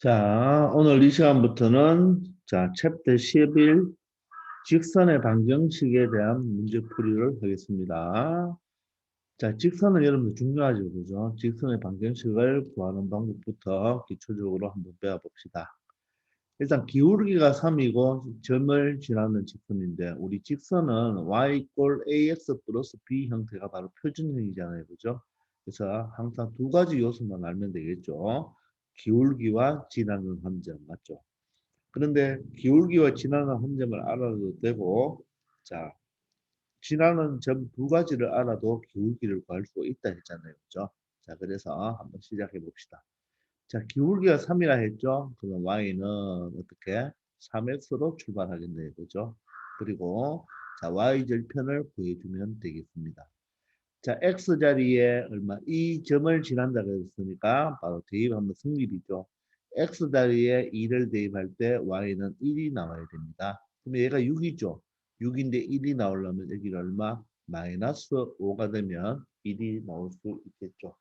자, 오늘 이 시간부터는 챕터 11 직선의 방정식에 대한 문제풀이를 하겠습니다. 자, 직선은 여러분들 중요하죠, 그죠? 직선의 방정식을 구하는 방법부터 기초적으로 한번 배워봅시다. 일단 기울기가 3이고 점을 지나는 직선인데 우리 직선은 y 꼴 ax 플러스 b 형태가 바로 표준형이잖아요, 그죠? 그래서 항상 두 가지 요소만 알면 되겠죠. 기울기와 지나는 함정, 맞죠? 그런데 기울기와 지나는 함정을 알아도 되고, 자, 지나는 점 두 가지를 알아도 기울기를 구할 수 있다 했잖아요, 그죠? 자, 그래서 한번 시작해 봅시다. 자, 기울기가 3이라 했죠? 그러면 y는 어떻게? 3x로 출발하겠네요, 그죠? 그리고 자, y절편을 구해주면 되겠습니다. 자, x 자리에 얼마? 이 점을 지난다 그랬으니까 바로 대입하면 성립이죠. x 자리에 2를 대입할 때 y는 1이 나와야 됩니다. 그럼 얘가 6이죠. 6인데 1이 나오려면 여기가 얼마? 마이너스 5가 되면 1이 나올 수 있겠죠.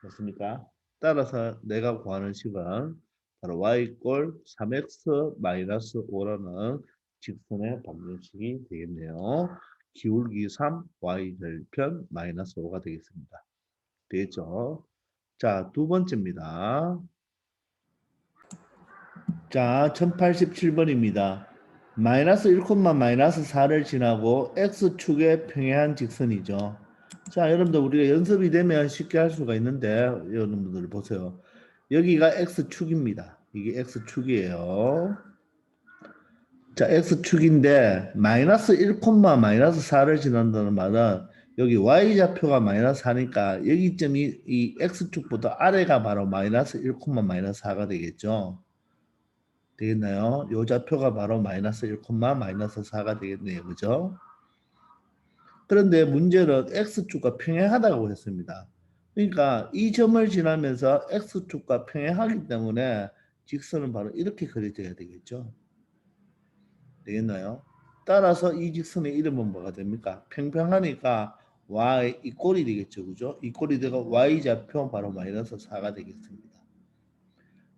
맞습니까? 따라서 내가 구하는 식은 바로 y 꼴 3x 마이너스 5라는 직선의 방정식이 되겠네요. 기울기 3, y 절편 마이너스 5가 되겠습니다. 되겠죠? 자, 두 번째입니다. 자, 1087번입니다. 마이너스 1, 마이너스 4를 지나고 x축의 평행한 직선이죠. 자, 여러분들 우리가 연습이 되면 쉽게 할 수가 있는데 여러분들 보세요. 여기가 x축입니다. 이게 x축이에요. 자, x축인데 마이너스 1, 마이너스 4를 지난다는 말은 여기 y좌표가 마이너스 4니까 여기 점이 이 x축보다 아래가 바로 마이너스 1, 마이너스 4가 되겠죠. 되겠나요? 요 좌표가 바로 마이너스 1, 마이너스 4가 되겠네요. 그죠? 그런데 문제는 x축과 평행하다고 했습니다. 그러니까 이 점을 지나면서 x축과 평행하기 때문에 직선은 바로 이렇게 그려져야 되겠죠. 되겠나요? 따라서 이 직선의 이름은 뭐가 됩니까? 평평하니까 y 이 꼴이 되겠죠. 그죠? 이 꼴이 되고 y좌표 바로 마이너스 4가 되겠습니다.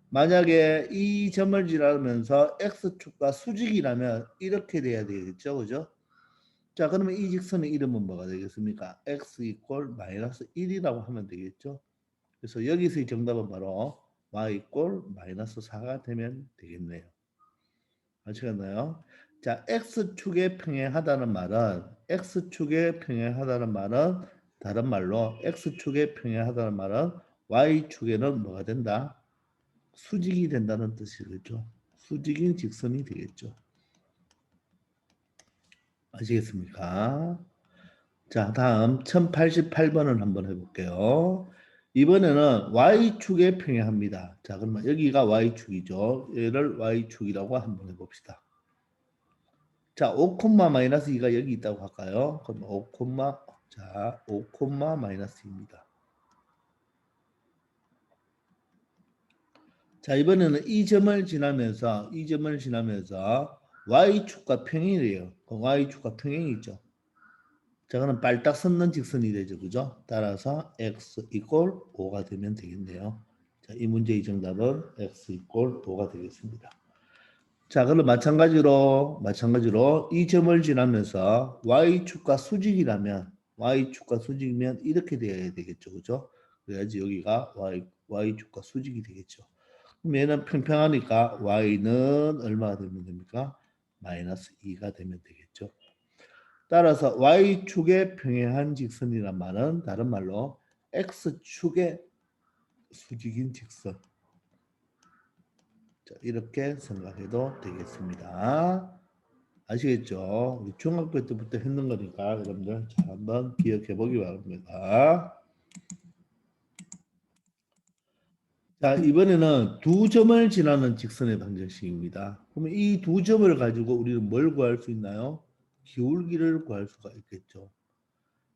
만약에 이 점을 지나면서 x축과 수직이라면 이렇게 돼야 되겠죠. 그죠? 자, 그러면 이 직선의 이름은 뭐가 되겠습니까? x 이꼴 마이너스 1이라고 하면 되겠죠. 그래서 여기서의 정답은 바로 y 이꼴 마이너스 4가 되면 되겠네요. 아시겠나요? 자, x축에 평행하다는 말은 다른 말로 x축에 평행하다는 말은 y축에는 뭐가 된다? 수직이 된다는 뜻이겠죠. 수직인 직선이 되겠죠. 아시겠습니까? 자, 다음 1088번을 한번 해볼게요. 이번에는 y축에 평행합니다. 자, 그러면 여기가 y축이죠. 얘를 y축이라고 한번 해봅시다. 자, 5, 마이너스 2가 여기 있다고 할까요? 그럼 5, 자, 5, 마이너스 2입니다. 자, 이번에는 이 점을 지나면서 y축과 평행이래요. y축과 평행이죠. 자, 그럼 발딱 섰는 직선이 되죠. 그죠? 따라서 x 이꼴 5가 되면 되겠네요. 자, 이 문제의 정답은 x 이꼴 5가 되겠습니다. 자, 그럼 마찬가지로 이 점을 지나면서 y축과 수직이면 이렇게 되어야 되겠죠. 그죠? 그래야지 여기가 y축과 수직이 되겠죠. 그럼 얘는 평평하니까 y는 얼마가 되면 됩니까? 마이너스 2가 되면 되겠죠. 따라서 y축의 평행한 직선이란 말은 다른 말로 x축의 수직인 직선. 자, 이렇게 생각해도 되겠습니다. 아시겠죠? 우리 중학교 때부터 했는 거니까 여러분들 잘 한번 기억해 보기 바랍니다. 자, 이번에는 두 점을 지나는 직선의 방정식입니다. 그러면 이 두 점을 가지고 우리는 뭘 구할 수 있나요? 기울기를 구할 수가 있겠죠.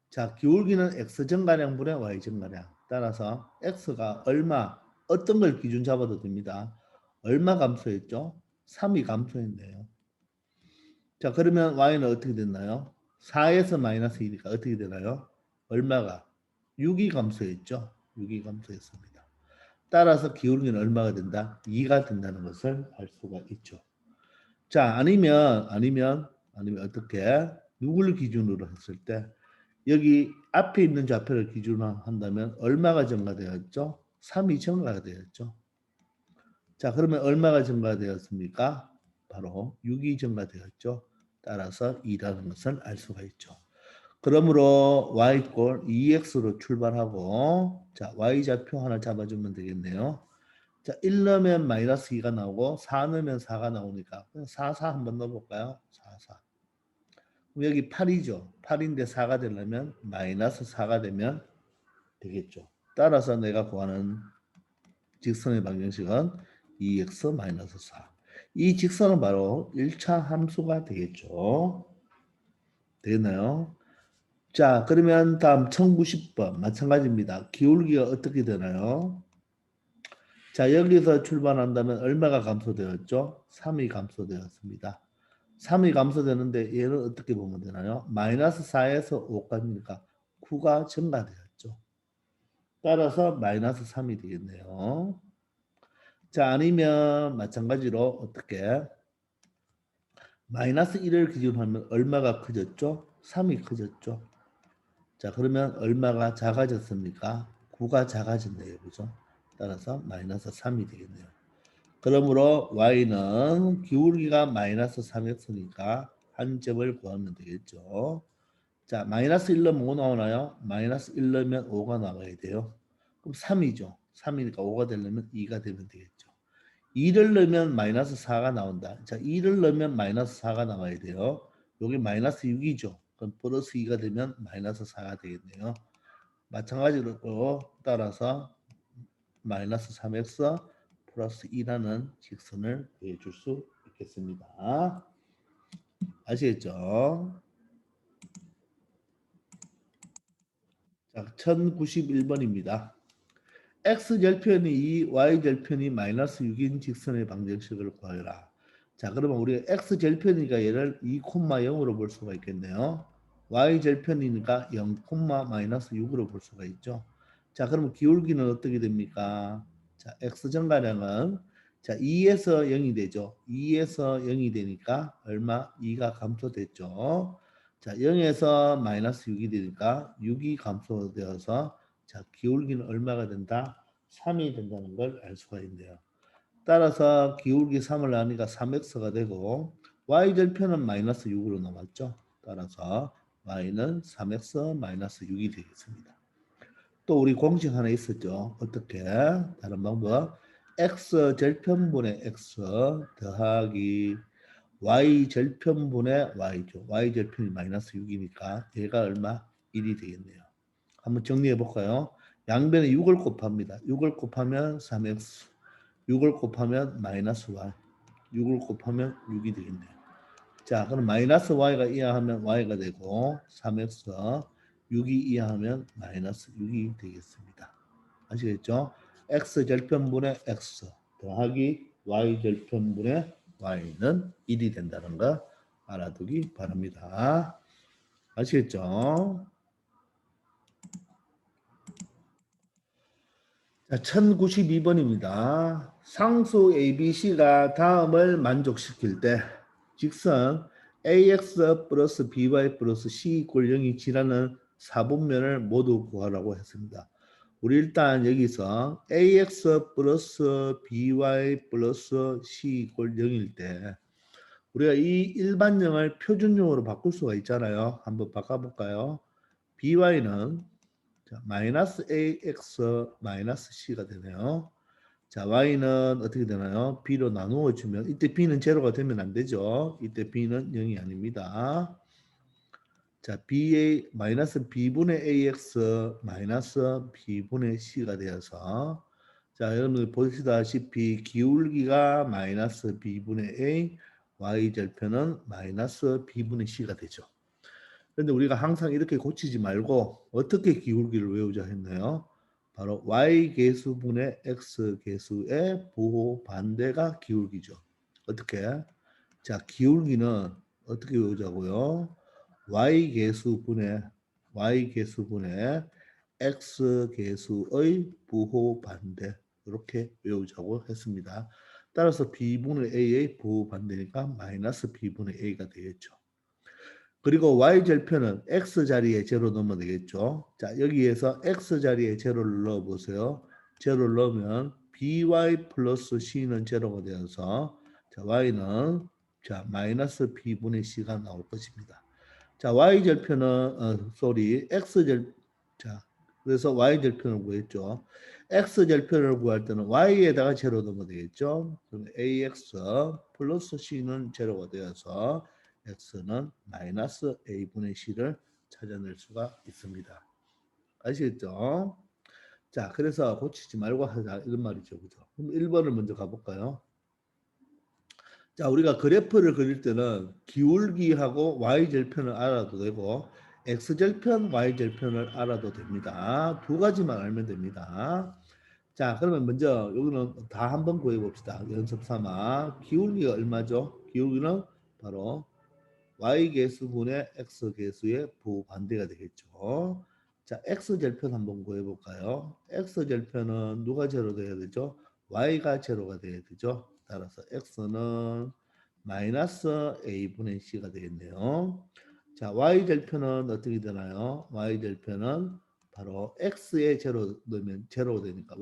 자, 기울기는 x정가량분의 y정가량. 따라서 x가 얼마, 어떤 걸 기준 잡아도 됩니다. 얼마 감소했죠? 3이 감소했네요. 자, 그러면 y는 어떻게 됐나요? 4에서 마이너스 2니까 어떻게 되나요? 얼마가? 6이 감소했죠? 6이 감소했습니다. 따라서 기울기는 얼마가 된다? 2가 된다는 것을 알 수가 있죠. 자, 아니면 어떻게? 누구를 기준으로 했을 때 여기 앞에 있는 좌표를 기준으로 한다면 얼마가 증가되었죠? 3이 증가가 되었죠. 자, 그러면 얼마가 증가되었습니까? 바로 6이 증가되었죠. 따라서 2라는 것을 알 수가 있죠. 그러므로 y 꼴 2x로 출발하고 자, y 좌표 하나 잡아주면 되겠네요. 자, 1 넣으면 마이너스 2가 나오고 4 넣으면 4가 나오니까 그냥 4, 4 한번 넣어볼까요? 4, 4. 그럼 여기 8이죠. 8인데 4가 되려면 마이너스 4가 되면 되겠죠. 따라서 내가 구하는 직선의 방정식은 2x 마이너스 4. 이 직선은 바로 1차 함수가 되겠죠. 되겠나요? 자, 그러면 다음 1090번 마찬가지입니다. 기울기가 어떻게 되나요? 자, 여기서 출발한다면 얼마가 감소되었죠? 3이 감소되었습니다. 3이 감소되는데 얘는 어떻게 보면 되나요? 마이너스 4에서 5까지니까 9가 증가되었죠. 따라서 마이너스 3이 되겠네요. 자, 아니면 마찬가지로 어떻게 마이너스 1을 기준으로 하면 얼마가 커졌죠? 3이 커졌죠. 자, 그러면 얼마가 작아졌습니까? 9가 작아졌네요. 그죠? 따라서 마이너스 3이 되겠네요. 그러므로 y는 기울기가 마이너스 3x니까 한 점을 구하면 되겠죠. 자, 마이너스 1 넣으면 5 나오나요? 마이너스 1 넣으면 5가 나와야 돼요. 그럼 3이죠. 3이니까 5가 되려면 2가 되면 되겠죠. 2를 넣으면 마이너스 4가 나온다. 자, 2를 넣으면 마이너스 4가 나와야 돼요. 여기 마이너스 6이죠. 그럼 플러스 2가 되면 마이너스 4가 되겠네요. 마찬가지로 따라서 마이너스 3x 플러스 2라는 직선을 구해줄 수 있겠습니다. 아시겠죠? 자, 1091번입니다. x절편이 2, y절편이 마이너스 6인 직선의 방정식을 구하라. 자, 그러면 우리가 x절편이니까 얘를 2, 0으로 볼 수가 있겠네요. y절편이니까 0, 마이너스 6으로 볼 수가 있죠. 자, 그러면 기울기는 어떻게 됩니까? 자, x정가량은 자, 2에서 0이 되죠. 2에서 0이 되니까 얼마? 2가 감소됐죠. 자, 0에서 마이너스 6이 되니까 6이 감소되어서 자, 기울기는 얼마가 된다? 3이 된다는 걸 알 수가 있네요. 따라서 기울기 3을 나누니까 3x가 되고 y절편은 마이너스 6으로 남았죠. 따라서 y는 3x 마이너스 6이 되겠습니다. 또 우리 공식 하나 있었죠. 어떻게? 다른 방법. x절편분의 x 더하기 y절편분의 y죠. y절편이 마이너스 6이니까 얘가 얼마? 1이 되겠네요. 한번 정리해 볼까요? 양변에 6을 곱합니다. 6을 곱하면 3x, 6을 곱하면 마이너스 y, 6을 곱하면 6이 되겠네요. 자, 그럼 마이너스 y가 이하하면 y가 되고 3x, 6이 이하하면 마이너스 6이 되겠습니다. 아시겠죠? x 절편분의 x 더하기 y 절편분의 y는 1이 된다는 거 알아두기 바랍니다. 아시겠죠? 자, 1092번입니다. 상수 ABC가 다음을 만족시킬 때 직선 AX 플러스 BY 플러스 C 이꼴 0이 지나는 사분면을 모두 구하라고 했습니다. 우리 일단 여기서 AX 플러스 BY 플러스 C 이꼴 0일 때 우리가 이 일반형을 표준형으로 바꿀 수가 있잖아요. 한번 바꿔볼까요? BY는 자, 마이너스 AX 마이너스 C가 되네요. 자, Y는 어떻게 되나요? B로 나누어 주면 이때 B는 제로가 되면 안 되죠. 이때 B는 0이 아닙니다. 자, BA 마이너스 B분의 AX 마이너스 B분의 C가 되어서 자, 여러분들 보시다시피 기울기가 마이너스 B분의 A, Y절편은 마이너스 B분의 C가 되죠. 그런데 우리가 항상 이렇게 고치지 말고 어떻게 기울기를 외우자 했나요? 바로 y 계수분의 x 계수의 부호 반대가 기울기죠. 어떻게? 자, 기울기는 어떻게 외우자고요? y 계수분의 x 계수의 부호 반대. 이렇게 외우자고 했습니다. 따라서 b분의 a의 부반대니까 마이너스 b분의 a가 되겠죠. 그리고 y절편은 x자리에 제로 넣으면 되겠죠. 자, 여기에서 x자리에 제로를 넣어보세요. 제로를 넣으면 by 플러스 c는 제로가 되어서 자, y는 자, 마이너스 b분의 c가 나올 것입니다. 자, y절편은 x절 자, 그래서 y절편을 구했죠. x절편을 구할 때는 y에다가 제로 넣으면 되겠죠. 그럼 ax 플러스 c는 제로가 되어서 x는 마이너스 a분의 c를 찾아낼 수가 있습니다. 아시겠죠? 자, 그래서 고치지 말고 하자 이런 말이죠. 그죠? 그럼 1번을 먼저 가볼까요? 자, 우리가 그래프를 그릴 때는 기울기하고 y절편을 알아도 되고 x절편, y절편을 알아도 됩니다. 두 가지만 알면 됩니다. 자, 그러면 먼저 여기는 다 한번 구해봅시다. 연습 삼아. 기울기가 얼마죠? 기울기는 바로 y계수분의 x계수의 부반대가 되겠죠. 자, x절편 한번 구해볼까요? x절편은 누가 제로 돼야 되죠? y가 제로가 돼야 되죠. 따라서 x는 마이너스 a분의 c가 되겠네요. 자, y절편은 어떻게 되나요? y절편은 바로 x에 제로 넣으면 제로가 되니까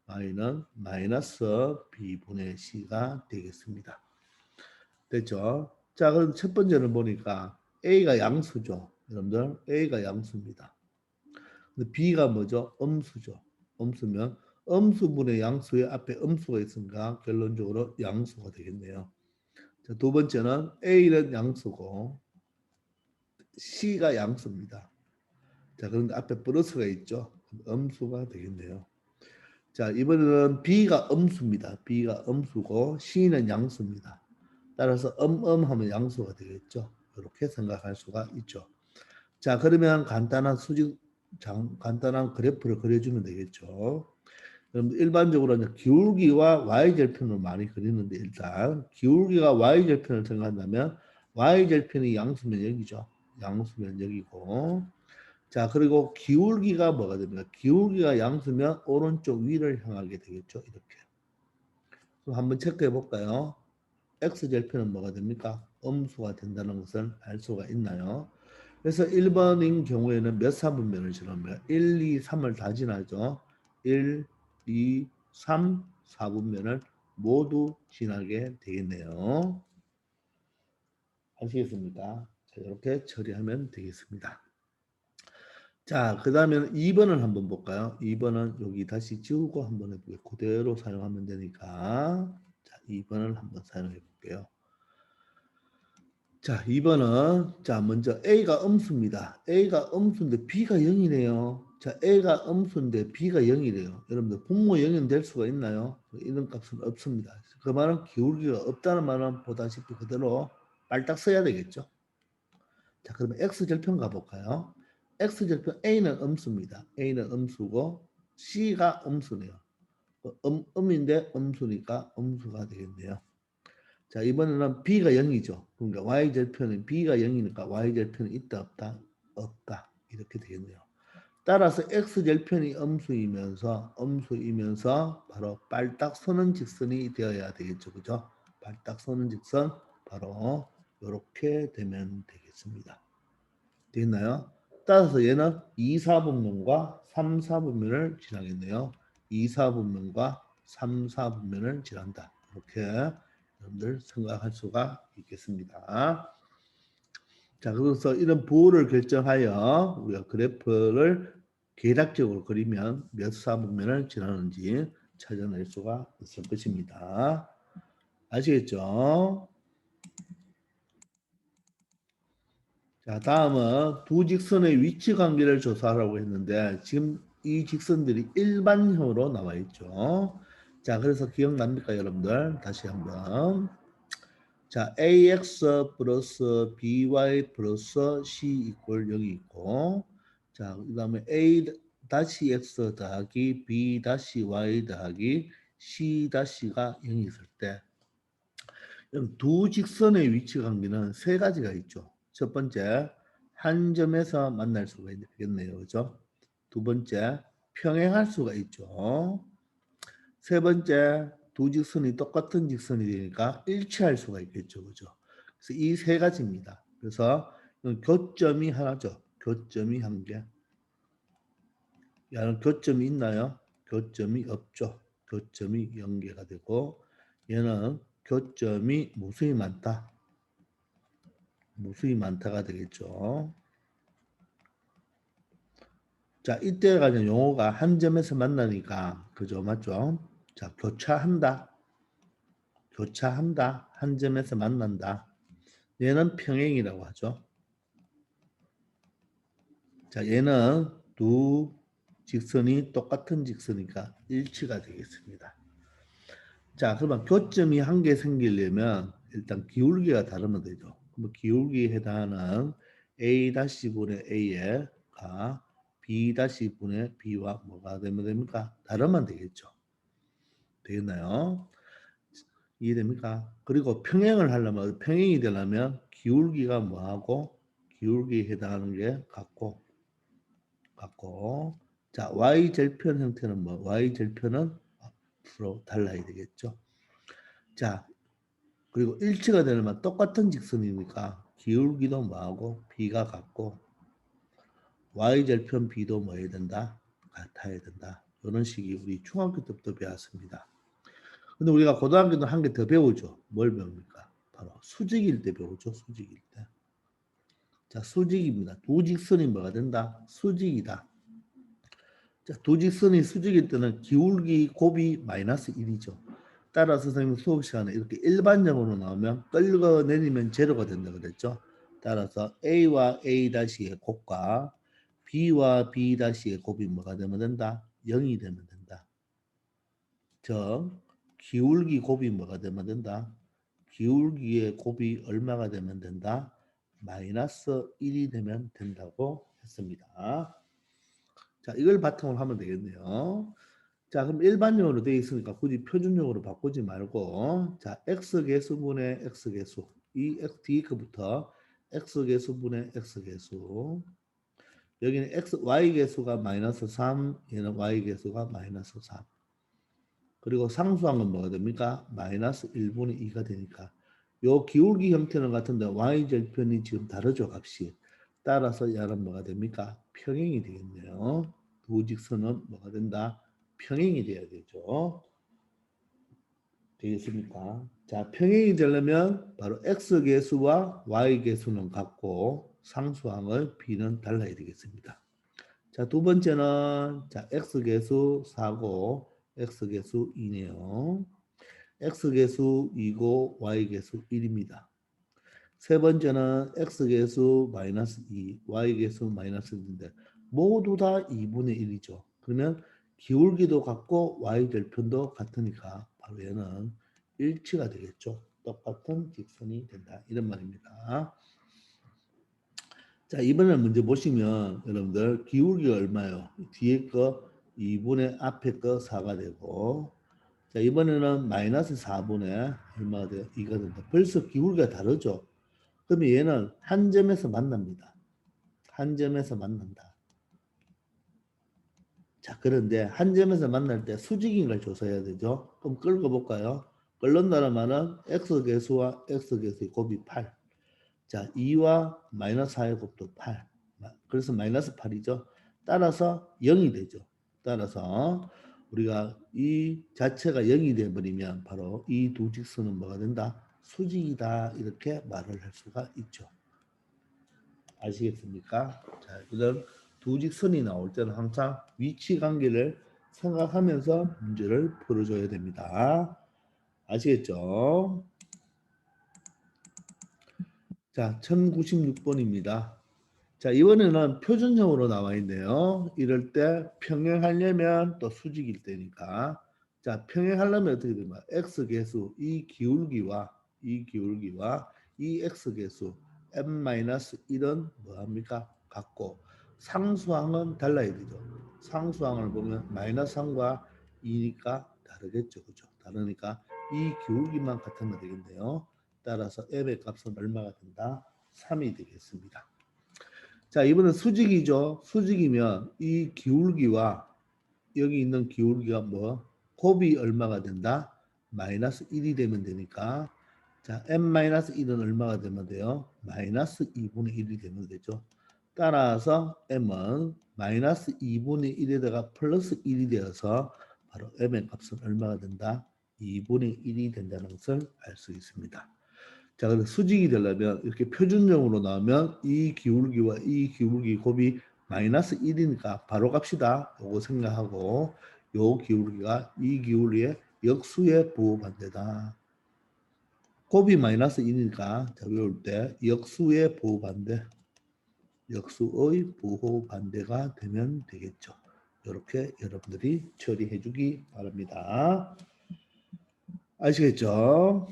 y는 마이너스 b분의 c가 되겠습니다. 됐죠? 자, 그럼 첫 번째는 보니까 A가 양수죠. 여러분들, A가 양수입니다. 근데 B가 뭐죠? 음수죠. 음수면 음수분의 양수의 앞에 음수가 있으니까 결론적으로 양수가 되겠네요. 자, 두 번째는 A는 양수고 C가 양수입니다. 자, 그런데 앞에 플러스가 있죠. 음수가 되겠네요. 자, 이번에는 B가 음수입니다. B가 음수고 C는 양수입니다. 따라서 하면 양수가 되겠죠. 이렇게 생각할 수가 있죠. 자, 그러면 간단한 그래프를 그려주면 되겠죠. 그럼 일반적으로 이제 기울기와 y절편을 많이 그리는데 일단 기울기가 y절편을 생각한다면 y절편이 양수면 여기죠. 양수면 여기고 자, 그리고 기울기가 뭐가 됩니까? 기울기가 양수면 오른쪽 위를 향하게 되겠죠. 이렇게. 그럼 한번 체크해 볼까요? x절편은 뭐가 됩니까? 음수가 된다는 것을 알 수가 있나요? 그래서 1번인 경우에는 몇 사분면을 지납니까? 1, 2, 3을 다 지나죠. 1, 2, 3, 4분면을 모두 지나게 되겠네요. 아시겠습니까? 자, 이렇게 처리하면 되겠습니다. 자, 그 다음에는 2번을 한번 볼까요? 2번은 여기 다시 지우고 한번 해볼게요. 그대로 사용하면 되니까. 자, 2번을 한번 사용해 볼게요. 자, 2번은 자, 먼저 A가 음수입니다. A가 음수인데 B가 0이네요. 자, A가 음수인데 B가 0이래요. 여러분들 분모 0은 될 수가 있나요? 이런 값은 없습니다. 그 말은 기울기가 없다는 말은 보다시피 그대로 빨딱 써야 되겠죠. 자, 그러면 X절편 가볼까요? X절편 A는 음수입니다. A는 음수고 C가 음수네요. 음인데 음수니까 음수가 되겠네요. 자, 이번에는 B가 0이죠. 그러니까 Y절편은 B가 0이니까 Y절편은 있다 없다? 없다. 이렇게 되겠네요. 따라서 X절편이 음수이면서 바로 빨딱 서는 직선이 되어야 되겠죠. 그죠? 빨딱 서는 직선 바로 이렇게 되면 되겠습니다. 되겠나요? 따라서 얘는 2, 4분면과 3, 4분면을 지나겠네요. 2, 4분면과 3, 4분면을 지난다. 이렇게 여러분들 생각할 수가 있겠습니다. 자, 그래서 이런 부호를 결정하여 우리가 그래프를 계략적으로 그리면 몇 4분면을 지나는지 찾아낼 수가 있을 것입니다. 아시겠죠? 자, 다음은 두 직선의 위치 관계를 조사하라고 했는데 지금 이 직선들이 일반형으로 나와 있죠. 자, 그래서 기억납니까, 여러분들? 다시 한번. 자, ax 플러스 by 플러스 c 이꼴 여기 있고 자, 그 다음에 a 다시 x 더하기 b 다시 y 더하기 c 다시가 0이 있을 때 두 직선의 위치 관계는 세 가지가 있죠. 첫 번째, 한 점에서 만날 수가 있겠네요. 그죠? 두 번째, 평행할 수가 있죠. 세 번째, 두 직선이 똑같은 직선이 되니까 일치할 수가 있겠죠. 그죠? 그래서 이 세 가지입니다. 그래서 교점이 하나죠. 교점이 한 개. 얘는 교점이 있나요? 교점이 없죠. 교점이 연계가 되고 얘는 교점이 무수히 많다. 무수히 많다가 되겠죠. 자, 이때가 이제 용어가 한 점에서 만나니까 그죠? 맞죠? 자, 교차한다. 교차한다. 한 점에서 만난다. 얘는 평행이라고 하죠. 자, 얘는 두 직선이 똑같은 직선이니까 일치가 되겠습니다. 자, 그러면 교점이 한 개 생기려면 일단 기울기가 다르면 되죠. 그럼 기울기에 해당하는 A-분의 A가 B-분의 B와 뭐가 되면 됩니까? 다르면 되겠죠. 되겠나요? 이해됩니까? 그리고 평행을 하려면 평행이 되려면 기울기가 뭐하고 기울기에 해당하는 게 같고 자 y-절편 형태는 뭐 y-절편은 앞으로 달라야 되겠죠. 자 그리고 일치가 되려면 똑같은 직선이니까 기울기도 뭐하고 b가 같고 y-절편 b도 뭐 해야 된다? 같아야 된다. 이런 식이 우리 중학교 때부터 배웠습니다. 근데 우리가 고등학교도 한 개 더 배우죠. 뭘 배웁니까? 바로 수직일 때 배우죠. 수직일 때. 자, 수직입니다. 두 직선이 뭐가 된다? 수직이다. 자, 두 직선이 수직일 때는 기울기 곱이 마이너스 1이죠. 따라서 선생님 수업 시간에 이렇게 일반적으로 나오면 끌어내리면 제로가 된다 그랬죠. 따라서 A와 A-의 곱과 B와 B-의 곱이 뭐가 되면 된다? 0이 되면 된다. 즉 기울기 곱이 뭐가 되면 된다? 기울기의 곱이 얼마가 되면 된다? 마이너스 1이 되면 된다고 했습니다. 자, 이걸 바탕으로 하면 되겠네요. 자, 그럼 일반용으로 되어 있으니까 굳이 표준용으로 바꾸지 말고 자, x개수분의 x개수 이 뒤에 거부터 x개수분의 x개수 여기는 y개수가 마이너스 3 얘는 y개수가 마이너스 3 그리고 상수한 건 뭐가 됩니까? 마이너스 1분의 2가 되니까 요 기울기 형태는 같은데 y절편이 지금 다르죠 값이 따라서 얘는 뭐가 됩니까? 평행이 되겠네요. 두 직선은 뭐가 된다? 평행이 돼야 되죠. 되겠습니까? 자, 평행이 되려면 바로 x계수와 y계수는 같고 상수항을 b는 달라야 되겠습니다. 자, 두 번째는 자, x계수 4고 x계수 2네요. x계수 2고 y계수 1입니다. 세 번째는 x계수 마이너스 2, y계수 마이너스 1인데 모두 다 2분의 1이죠. 그러면 기울기도 같고 y절편도 같으니까 바로 얘는 일치가 되겠죠. 똑같은 직선이 된다. 이런 말입니다. 자, 이번에 문제 보시면 여러분들 기울기가 얼마예요? 뒤에 거 2분의 앞에 거 4가 되고 자, 이번에는 마이너스 4분의 얼마가 돼요? 2가 된다. 벌써 기울기가 다르죠. 그러면 얘는 한 점에서 만납니다. 한 점에서 만난다. 자, 그런데 한 점에서 만날 때 수직인 걸 조사해야 되죠. 그럼 끌고 볼까요? 끌는다는 말은 x계수와 x계수의 곱이 8. 자, 2와 마이너스 4의 곱도 8. 그래서 마이너스 8이죠. 따라서 0이 되죠. 따라서 우리가 이 자체가 0이 되어버리면 바로 이 두 직선은 뭐가 된다? 수직이다. 이렇게 말을 할 수가 있죠. 아시겠습니까? 자, 이런 두 직선이 나올 때는 항상 위치 관계를 생각하면서 문제를 풀어줘야 됩니다. 아시겠죠? 자, 1096번입니다. 자, 이번에는 표준형으로 나와 있네요. 이럴 때 평행하려면 또 수직일 때니까. 자, 평행하려면 어떻게 됩니까? x계수, 이 기울기와 이 x계수, m-1은 뭐합니까? 같고, 상수항은 달라야 되죠. 상수항을 보면 마이너스 3과 2니까 다르겠죠. 그죠? 다르니까 이 기울기만 같으면 되겠네요. 따라서 m의 값은 얼마가 된다? 3이 되겠습니다. 자, 이번엔 수직이죠. 수직이면 이 기울기와 여기 있는 기울기가 뭐? 곱이 얼마가 된다? 마이너스 1이 되면 되니까 자, m-1은 얼마가 되면 돼요? 마이너스 2분의 1이 되면 되죠. 따라서 m은 마이너스 2분의 1에다가 플러스 1이 되어서 바로 m의 값은 얼마가 된다? 2분의 1이 된다는 것을 알 수 있습니다. 자, 그래서 수직이 되려면 이렇게 표준형으로 나오면 이 기울기와 이 기울기 곱이 마이너스 1이니까 바로 갑시다. 요거 생각하고 요 기울기가 이 기울기의 역수의 부호반대다. 곱이 마이너스 1이니까 자, 외울 때 역수의 부호반대, 역수의 부호반대가 되면 되겠죠. 이렇게 여러분들이 처리해 주기 바랍니다. 아시겠죠?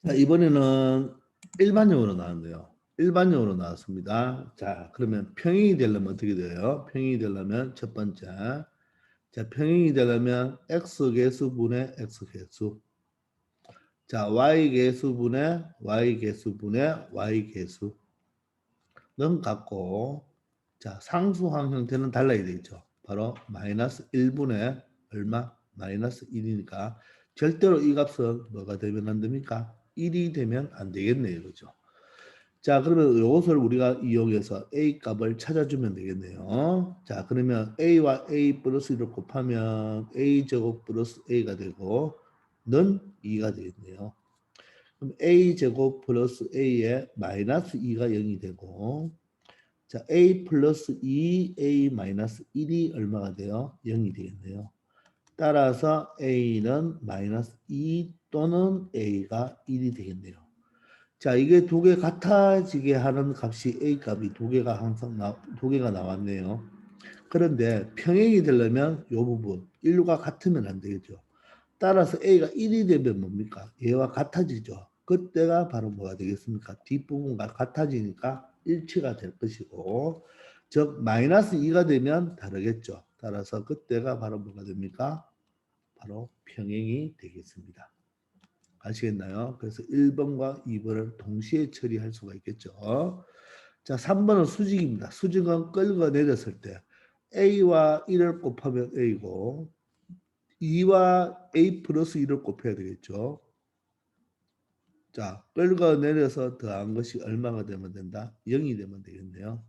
자, 이번에는 일반형으로 나왔네요. 일반형으로 나왔습니다. 자, 그러면 평행이 되려면 어떻게 돼요? 평행이 되려면 첫 번째, 자, 평행이 되려면 x 개수분의 x 개수, 자, y 개수분의 y 개수분의 y 개수는 같고, 자, 상수항 형태는 달라야 되죠. 바로 마이너스 1분의 얼마? 마이너스 1이니까 절대로 이 값은 뭐가 되면 안 됩니까? 1이 되면 안 되겠네요. 그죠? 자, 그러면 이것을 우리가 이용해서 A 값을 찾아주면 되겠네요. 자, 그러면 A와 A 플러스 1을 곱하면 A 제곱 플러스 A가 되고 는 2가 되겠네요. 그럼 A 제곱 플러스 A에 마이너스 2가 0이 되고 자, A 플러스 2, A 마이너스 1이 얼마가 돼요? 0이 되겠네요. 따라서 A는 마이너스 2 또는 A가 1이 되겠네요. 자, 이게 두 개 같아지게 하는 값이 A 값이 두 개가 나왔네요. 그런데 평행이 되려면 이 부분 인류가 같으면 안 되겠죠. 따라서 A가 1이 되면 뭡니까? 얘와 같아지죠. 그때가 바로 뭐가 되겠습니까? 뒷부분과 같아지니까 일치가 될 것이고 즉 마이너스 2가 되면 다르겠죠. 따라서 그때가 바로 뭐가 됩니까? 바로 평행이 되겠습니다. 아시겠나요? 그래서 1번과 2번을 동시에 처리할 수가 있겠죠. 자, 3번은 수직입니다. 수직은 끌고 내렸을 때 A와 1을 곱하면 A고 2와 A 플러스 1을 곱해야 되겠죠. 자, 끌고 내려서 더한 것이 얼마가 되면 된다? 0이 되면 되겠네요.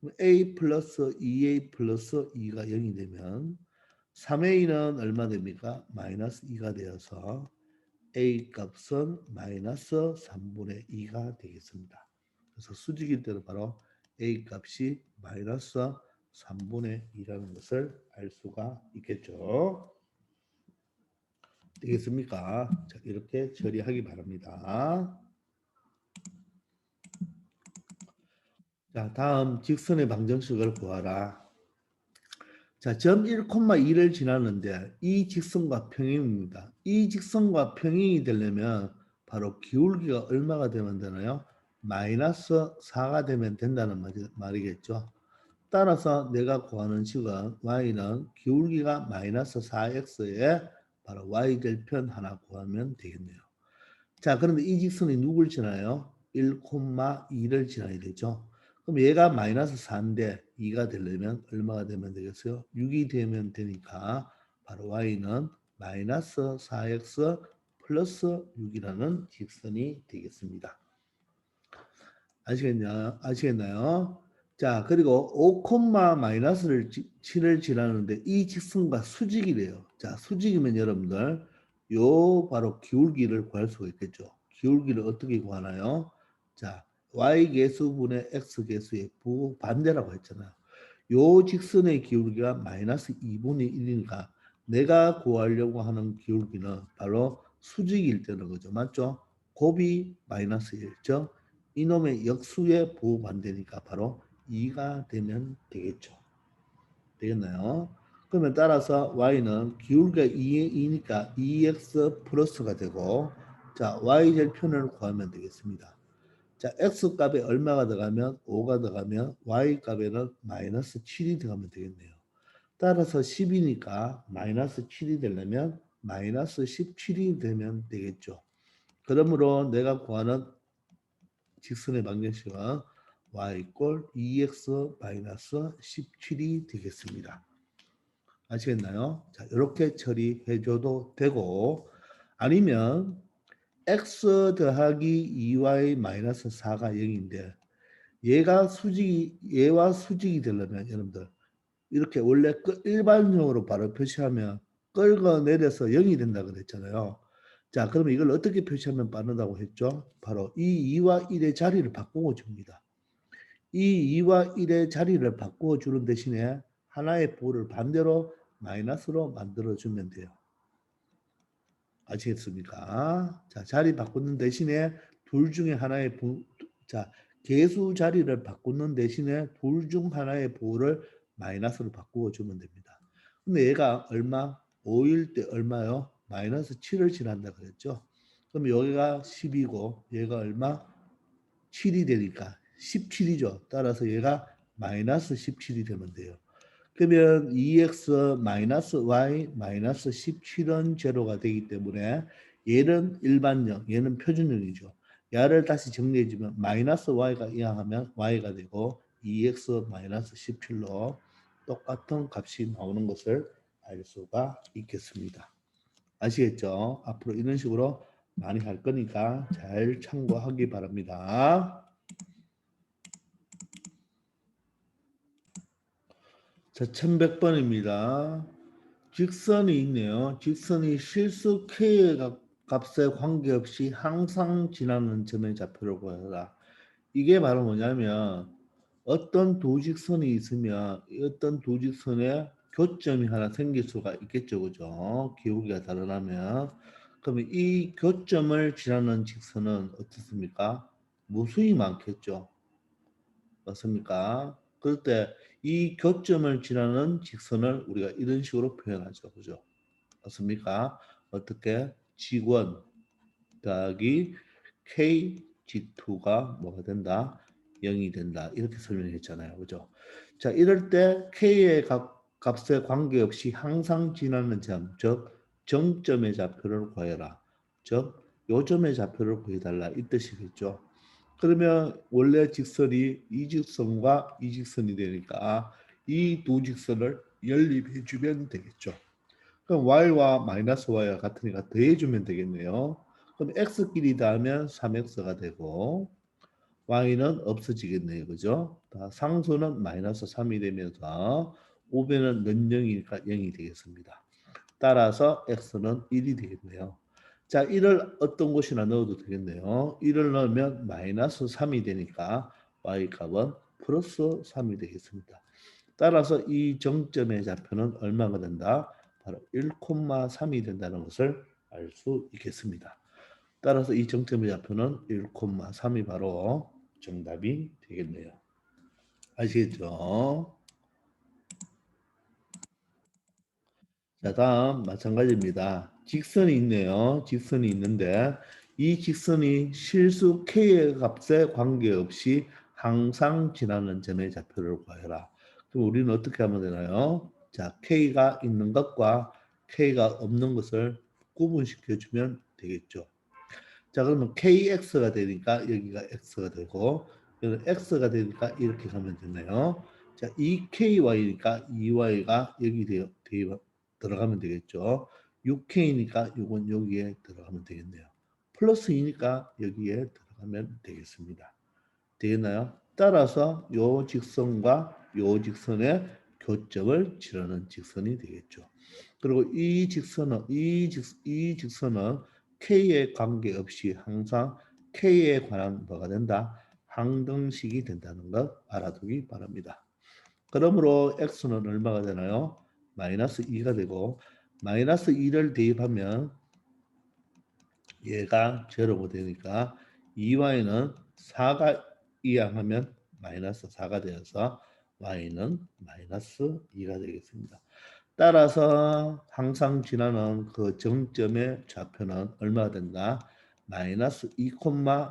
그럼 A 플러스 2A 플러스 2가 0이 되면 3A는 얼마 됩니까? 마이너스 2가 되어서 A 값은 마이너스 3분의 2가 되겠습니다. 그래서 수직일 때는 바로 A 값이 마이너스 3분의 2라는 것을 알 수가 있겠죠. 되겠습니까? 자, 이렇게 처리하기 바랍니다. 자, 다음 직선의 방정식을 구하라. 자, 점 1,2를 지나는데 이 직선과 평행입니다. 이 직선과 평행이 되려면 바로 기울기가 얼마가 되면 되나요? 마이너스 4가 되면 된다는 말이겠죠. 따라서 내가 구하는 식은 y는 기울기가 마이너스 4x에 바로 y절편 하나 구하면 되겠네요. 자, 그런데 이 직선이 누굴 지나요? 1,2를 지나야 되죠. 그럼 얘가 마이너스 4인데 2가 되려면 얼마가 되면 되겠어요? 6이 되면 되니까 바로 y는 마이너스 4x 플러스 6이라는 직선이 되겠습니다. 아시겠나요? 자, 그리고 5, 마이너스를 7을 지나는데 이 직선과 수직이래요. 자, 수직이면 여러분들 요 바로 기울기를 구할 수가 있겠죠. 기울기를 어떻게 구하나요? 자, y 계수분의 x 계수의 부반대라고 했잖아요. 요 직선의 기울기가 마이너스 2분의 1이니까 내가 구하려고 하는 기울기는 바로 수직일 때는 거죠. 맞죠? 곱이 마이너스 1죠. 이놈의 역수의 부반대니까 바로 2가 되면 되겠죠. 되겠나요? 그러면 따라서 y는 기울기가 2니까 2x 플러스가 되고 자 y절편을 구하면 되겠습니다. 자 x 값에 얼마가 들어가면 5가 들어가면 y 값에는 마이너스 7이 들어가면 되겠네요. 따라서 10이니까 마이너스 7이 되려면 마이너스 17이 되면 되겠죠. 그러므로 내가 구하는 직선의 방정식은 y 꼴 2x 마이너스 17이 되겠습니다. 아시겠나요? 자, 이렇게 처리해줘도 되고 아니면 x 더하기 2y 마이너스 4가 0인데 얘와 수직이 되려면 여러분들 이렇게 원래 일반적으로 바로 표시하면 끌고 내려서 0이 된다 그랬잖아요. 자, 그러면 이걸 어떻게 표시하면 빠르다고 했죠? 바로 이 2와 1의 자리를 바꾸어 줍니다. 이 2와 1의 자리를 바꾸어 주는 대신에 하나의 부호를 반대로 마이너스로 만들어 주면 돼요. 아시겠습니까? 자, 자리 바꾸는 대신에 둘 중에 하나의 자, 개수 자리를 바꾸는 대신에 둘 중 하나의 부호를 마이너스로 바꾸어 주면 됩니다. 근데 얘가 얼마? 5일 때 얼마요? 마이너스 7을 지난다 그랬죠? 그럼 여기가 10이고 얘가 얼마? 7이 되니까 17이죠. 따라서 얘가 마이너스 17이 되면 돼요. 그러면 2x 마이너스 y 마이너스 17은 제로가 되기 때문에 얘는 일반형, 얘는 표준형이죠. 얘를 다시 정리해주면 마이너스 y가 이항하면 y가 되고 2x 마이너스 17로 똑같은 값이 나오는 것을 알 수가 있겠습니다. 아시겠죠? 앞으로 이런 식으로 많이 할 거니까 잘 참고하기 바랍니다. 자, 1100번입니다. 직선이 있네요. 직선이 실수 k의 값에 관계없이 항상 지나는 점의 좌표를 구하라. 이게 바로 뭐냐면 어떤 두 직선이 있으면 어떤 두 직선에 교점이 하나 생길 수가 있겠죠. 그죠? 기울기가 다르다면. 그러면 이 교점을 지나는 직선은 어떻습니까? 무수히 많겠죠. 맞습니까? 그럴 때 이 교점을 지나는 직선을 우리가 이런 식으로 표현하죠. 그죠? 맞습니까? 어떻게? G1 더하기 K G2가 뭐가 된다? 0이 된다. 이렇게 설명했잖아요. 그죠? 자, 이럴 때 K의 값에 관계없이 항상 지나는 점, 즉 정점의 좌표를 구해라. 즉 요점의 좌표를 구해달라. 이 뜻이겠죠. 그러면 원래 직선이 이 직선과 이 직선이 되니까 이 두 직선을 연립해 주면 되겠죠. 그럼 y와 마이너스 y가 같으니까 더해주면 되겠네요. 그럼 x끼리 더하면 3x가 되고 y는 없어지겠네요. 그죠? 상수는 마이너스 3이 되면서 5배는 는영이니까 0이 되겠습니다. 따라서 x는 1이 되겠네요. 자, 1을 어떤 곳이나 넣어도 되겠네요. 1을 넣으면 마이너스 3이 되니까 y 값은 플러스 3이 되겠습니다. 따라서 이 정점의 좌표는 얼마가 된다? 바로 1,3이 된다는 것을 알 수 있겠습니다. 따라서 이 정점의 좌표는 1,3이 바로 정답이 되겠네요. 아시겠죠? 자, 다음 마찬가지입니다. 직선이 있네요. 직선이 있는데 이 직선이 실수 k의 값에 관계없이 항상 지나는 점의 좌표를 구해라. 그럼 우리는 어떻게 하면 되나요? 자, k가 있는 것과 k가 없는 것을 구분시켜 주면 되겠죠. 자, 그러면 kx가 되니까 여기가 x가 되고 여기는 x가 되니까 이렇게 가면 되네요. 자, 2ky니까 2y가 여기 들어가면 되겠죠. 6k니까 이건 여기에 들어가면 되겠네요. 플러스 2니까 여기에 들어가면 되겠습니다. 되겠나요? 따라서 요 직선과 요 직선의 교점을 지르는 직선이 되겠죠. 그리고 이 직선은 K에 관계없이 항상 K에 관한 뭐가 된다? 항등식이 된다는 것 알아두기 바랍니다. 그러므로 X는 얼마가 되나요? 마이너스 2가 되고 마이너스 2를 대입하면 얘가 제로가 되니까 2y는 4가 이항하면 마이너스 4가 되어서 y는 마이너스 2가 되겠습니다. 따라서 항상 지나는 그 정점의 좌표는 얼마가 된다? 마이너스 2,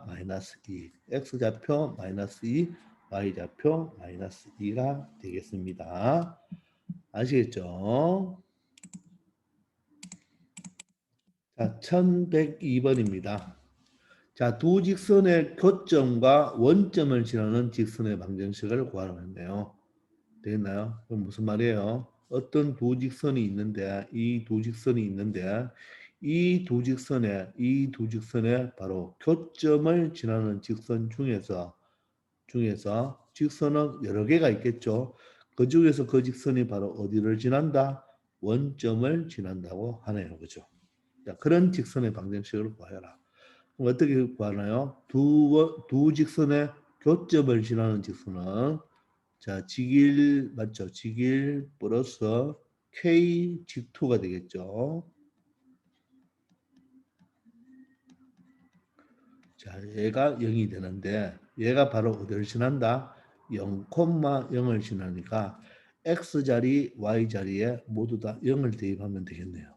마이너스 2. x좌표 마이너스 2, y좌표 마이너스 2가 되겠습니다. 아시겠죠? 자, 1102번입니다. 자, 두 직선의 교점과 원점을 지나는 직선의 방정식을 구하라고 했네요. 되겠나요? 그럼 무슨 말이에요? 어떤 도직선이 있는데 이 도직선에 바로 교점을 지나는 직선 중에서 직선은 여러 개가 있겠죠. 그 중에서 그 직선이 바로 어디를 지난다? 원점을 지난다고 하네요. 그죠? 자, 그런 직선의 방정식을 구하여라. 그럼 어떻게 구하나요? 두 직선의 교점을 지나는 직선은 자, 직일 맞죠? 직일 플러스 K 직투가 되겠죠. 자, 얘가 0이 되는데 얘가 바로 어디를 지난다? 0,0을 지나니까 X자리, Y자리에 모두 다 0을 대입하면 되겠네요.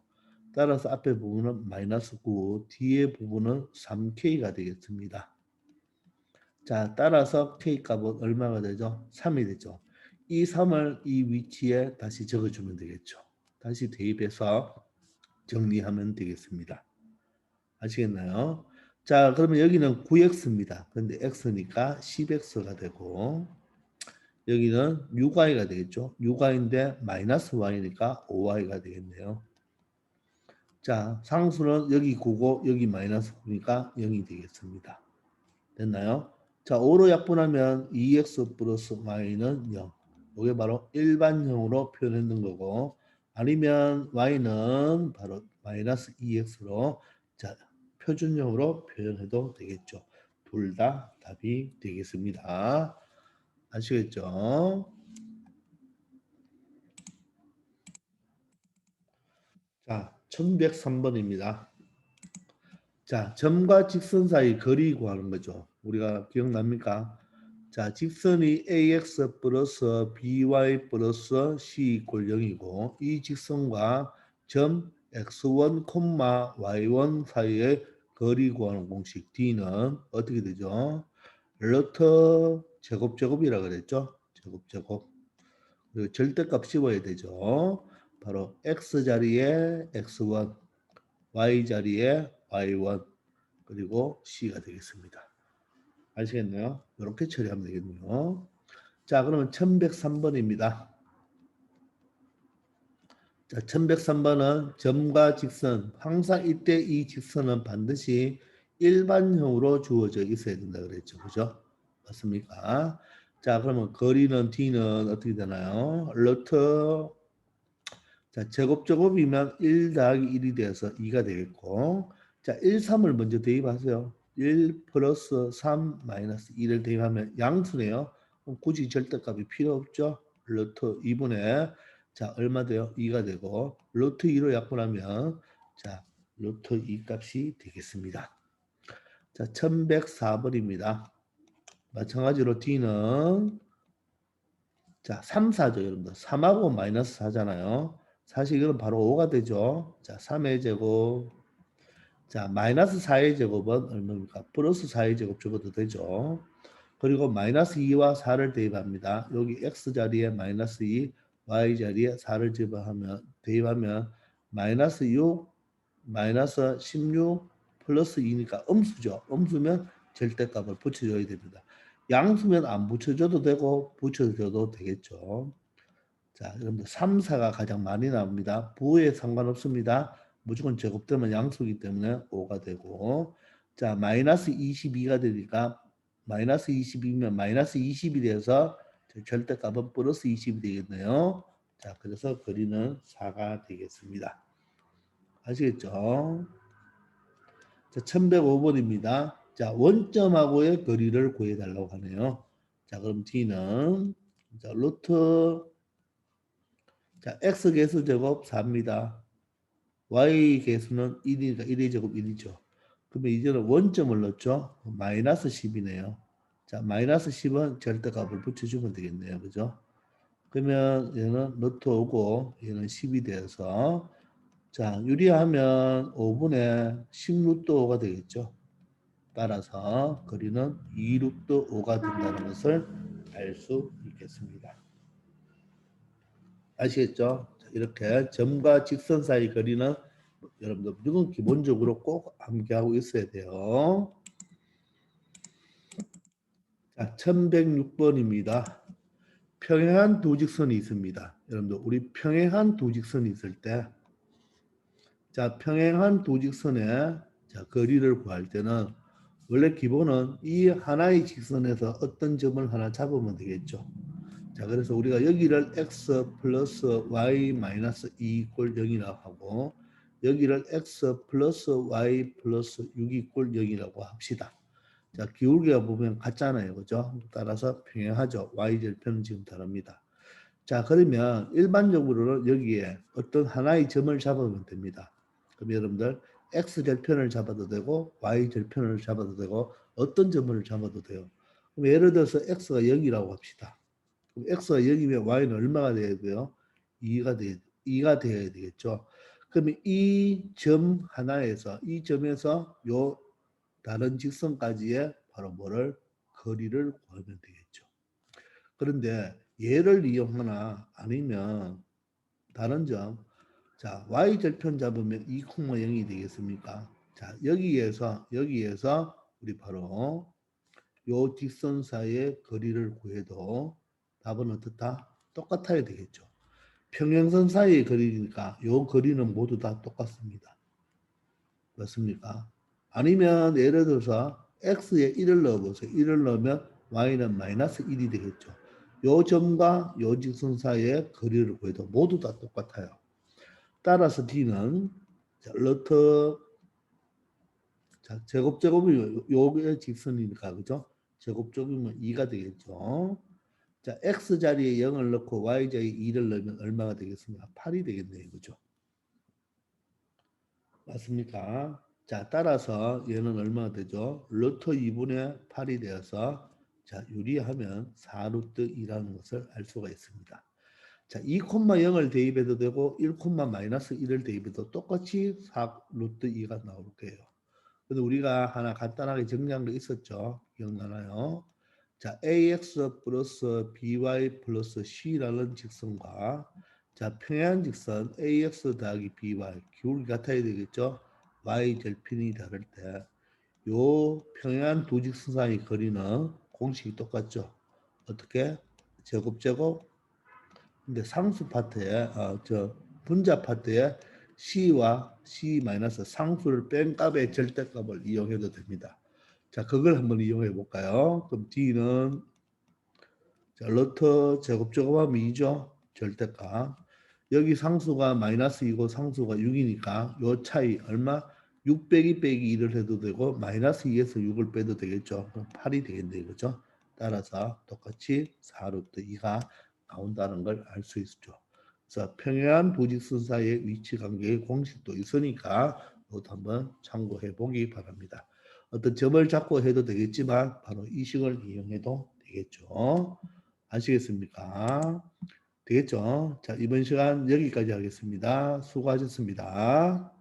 따라서 앞에 부분은 마이너스 9, 뒤에 부분은 3K가 되겠습니다. 자, 따라서 K 값은 얼마가 되죠? 3이 되죠. 이 3을 이 위치에 다시 적어주면 되겠죠. 다시 대입해서 정리하면 되겠습니다. 아시겠나요? 자, 그러면 여기는 9x입니다. 근데 x니까 10x가 되고 여기는 6y가 되겠죠. 6y인데 마이너스 y니까 5y가 되겠네요. 자, 상수는 여기 9고 여기 마이너스 9니까 0이 되겠습니다. 됐나요? 자, 5로 약분하면 2x 플러스 y는 0. 이게 바로 일반형으로 표현했는 거고 아니면 y는 바로 마이너스 2x로 자, 표준형으로 표현해도 되겠죠. 둘 다 답이 되겠습니다. 아시겠죠? 자, 1103번입니다. 자, 점과 직선 사이 거리 구하는 거죠. 우리가 기억납니까? 자, 직선이 ax 플러스 by 플러스 c 이퀄 0이고 이 직선과 점 x1, y1 사이의 거리 구하는 공식 d는 어떻게 되죠? 루트 제곱제곱이라 그랬죠? 제곱제곱. 그리고 절대값 씹어야 되죠. 바로 x자리에 x1, y자리에 y1 그리고 c가 되겠습니다. 아시겠나요? 이렇게 처리하면 되겠네요. 자, 그러면 1103번입니다. 자, 1103번은 점과 직선, 항상 이때 이 직선은 반드시 일반형으로 주어져 있어야 된다 그랬죠. 그죠? 맞습니까? 자, 그러면 거리는 D는 어떻게 되나요? 루트 자, 제곱제곱이면 1 더하기 1이 되어서 2가 되겠고 자, 1, 3을 먼저 대입하세요. 1 플러스 3 마이너스 2를 대입하면 양수네요. 그럼 굳이 절대값이 필요 없죠. 루트 2분의 자, 얼마 돼요? 2가 되고 루트 2로 약분하면 자, 루트 2 값이 되겠습니다. 자, 1104번입니다. 마찬가지로 D는 자, 3, 4죠, 여러분들. 3하고 마이너스 4잖아요. 사실 이건 바로 5가 되죠. 자, 3의 제곱. 자, 마이너스 4의 제곱은 얼마입니까? 플러스 4의 제곱 적어도 되죠. 그리고 마이너스 2와 4를 대입합니다. 여기 x 자리에 마이너스 2, y 자리에 4를 대입하면 마이너스 6, 마이너스 16, 플러스 2니까 음수죠. 음수면 절대값을 붙여줘야 됩니다. 양수면 안 붙여줘도 되고 붙여줘도 되겠죠. 자, 여러분들 3, 4가 가장 많이 나옵니다. 부호에 상관없습니다. 무조건 제곱되면 양수이기 때문에 5가 되고 자, 마이너스 22가 되니까 마이너스 22면 마이너스 20이 돼서 절대값은 플러스 20이 되겠네요. 자, 그래서 거리는 4가 되겠습니다. 아시겠죠? 자, 1105번입니다. 자, 원점하고의 거리를 구해달라고 하네요. 자, 그럼 D는 자, 루트 자, x 개수 제곱 4입니다. y 개수는 1이니까 1의 제곱 1이죠. 그러면 이제는 원점을 넣죠. 마이너스 10이네요. 자, 마이너스 10은 절대값을 붙여주면 되겠네요. 그죠? 그러면 얘는 루트 5고 얘는 10이 되어서 자, 유리하면 5분의 10루트 5가 되겠죠. 따라서 거리는 2루트 5가 된다는 것을 알 수 있겠습니다. 아시겠죠? 이렇게 점과 직선 사이 거리는 여러분들 무조건 기본적으로 꼭 암기하고 있어야 돼요. 자, 1106번입니다. 평행한 두 직선이 있습니다. 여러분들 우리 평행한 두 직선이 있을 때 자, 평행한 두 직선의 자, 거리를 구할 때는 원래 기본은 이 하나의 직선에서 어떤 점을 하나 잡으면 되겠죠. 자, 그래서 우리가 여기를 x 플러스 y 마이너스 2 이꼴 0이라고 하고 여기를 x 플러스 y 플러스 6 이꼴 0이라고 합시다. 자, 기울기가 보면 같잖아요. 그죠? 따라서 평행하죠. y절편은 지금 다릅니다. 자, 그러면 일반적으로는 여기에 어떤 하나의 점을 잡으면 됩니다. 그럼 여러분들 x절편을 잡아도 되고 y절편을 잡아도 되고 어떤 점을 잡아도 돼요. 그럼 예를 들어서 x가 0이라고 합시다. 그럼 x가 0이면 y는 얼마가 돼야 돼요? 2가 돼야 되겠죠. 그러면 이 점 하나에서 이 점에서 요 다른 직선까지의 바로 뭐를 거리를 구하면 되겠죠. 그런데 얘를 이용하나 아니면 다른 점, 자 y절편 잡으면 2,0이 되겠습니까? 자 여기에서 우리 바로 요 직선 사이의 거리를 구해도 답은 어떻다? 똑같아야 되겠죠. 평행선 사이의 거리니까 요 거리는 모두 다 똑같습니다. 맞습니까? 아니면 예를 들어서 x에 1을 넣어보세요. 1을 넣으면 y는 마이너스 1이 되겠죠. 요 점과 요 직선 사이의 거리를 구해도 모두 다 똑같아요. 따라서 d는 러터 제곱제곱이 요게 직선이니까 그죠? 제곱제곱이면 2가 되겠죠. 자, x 자리에 0을 넣고 y 자리에 2를 넣으면 얼마가 되겠습니까? 8이 되겠네요. 그죠? 맞습니까? 자, 따라서 얘는 얼마가 되죠? 루트 2분의 8이 되어서 자, 유리하면 4루트 2라는 것을 알 수가 있습니다. 자, 2,0을 대입해도 되고 1, 마이너스 1을 대입해도 똑같이 4루트 2가 나올 거예요. 그래서 우리가 하나 간단하게 정리한 거 있었죠? 기억나나요? 자, ax 플러스 by 플러스 c라는 직선과 자, 평행한 직선 ax 더하기 by 기울기 같아야 되겠죠? y 절편이 다를 때 요 평행한 두 직선 사이 거리는 공식이 똑같죠? 어떻게? 제곱 근데 상수 파트에 저 분자 파트에 c와 c 마이너스 상수를 뺀 값의 절대값을 이용해도 됩니다. 자, 그걸 한번 이용해 볼까요? 그럼 d는 자, 루트 제곱하면 2죠. 절대값. 여기 상수가 마이너스 2고 상수가 6이니까 요 차이 얼마? 6 빼기 2를 해도 되고 마이너스 2에서 6을 빼도 되겠죠. 그럼 8이 되겠네요. 그죠? 따라서 똑같이 4루트 2가 나온다는 걸 알 수 있죠. 그래서 평행한 부직선 사이의 위치 관계의 공식도 있으니까 이것도 한번 참고해 보기 바랍니다. 어떤 점을 잡고 해도 되겠지만 바로 이 식을 이용해도 되겠죠. 아시겠습니까? 되겠죠? 자, 이번 시간 여기까지 하겠습니다. 수고하셨습니다.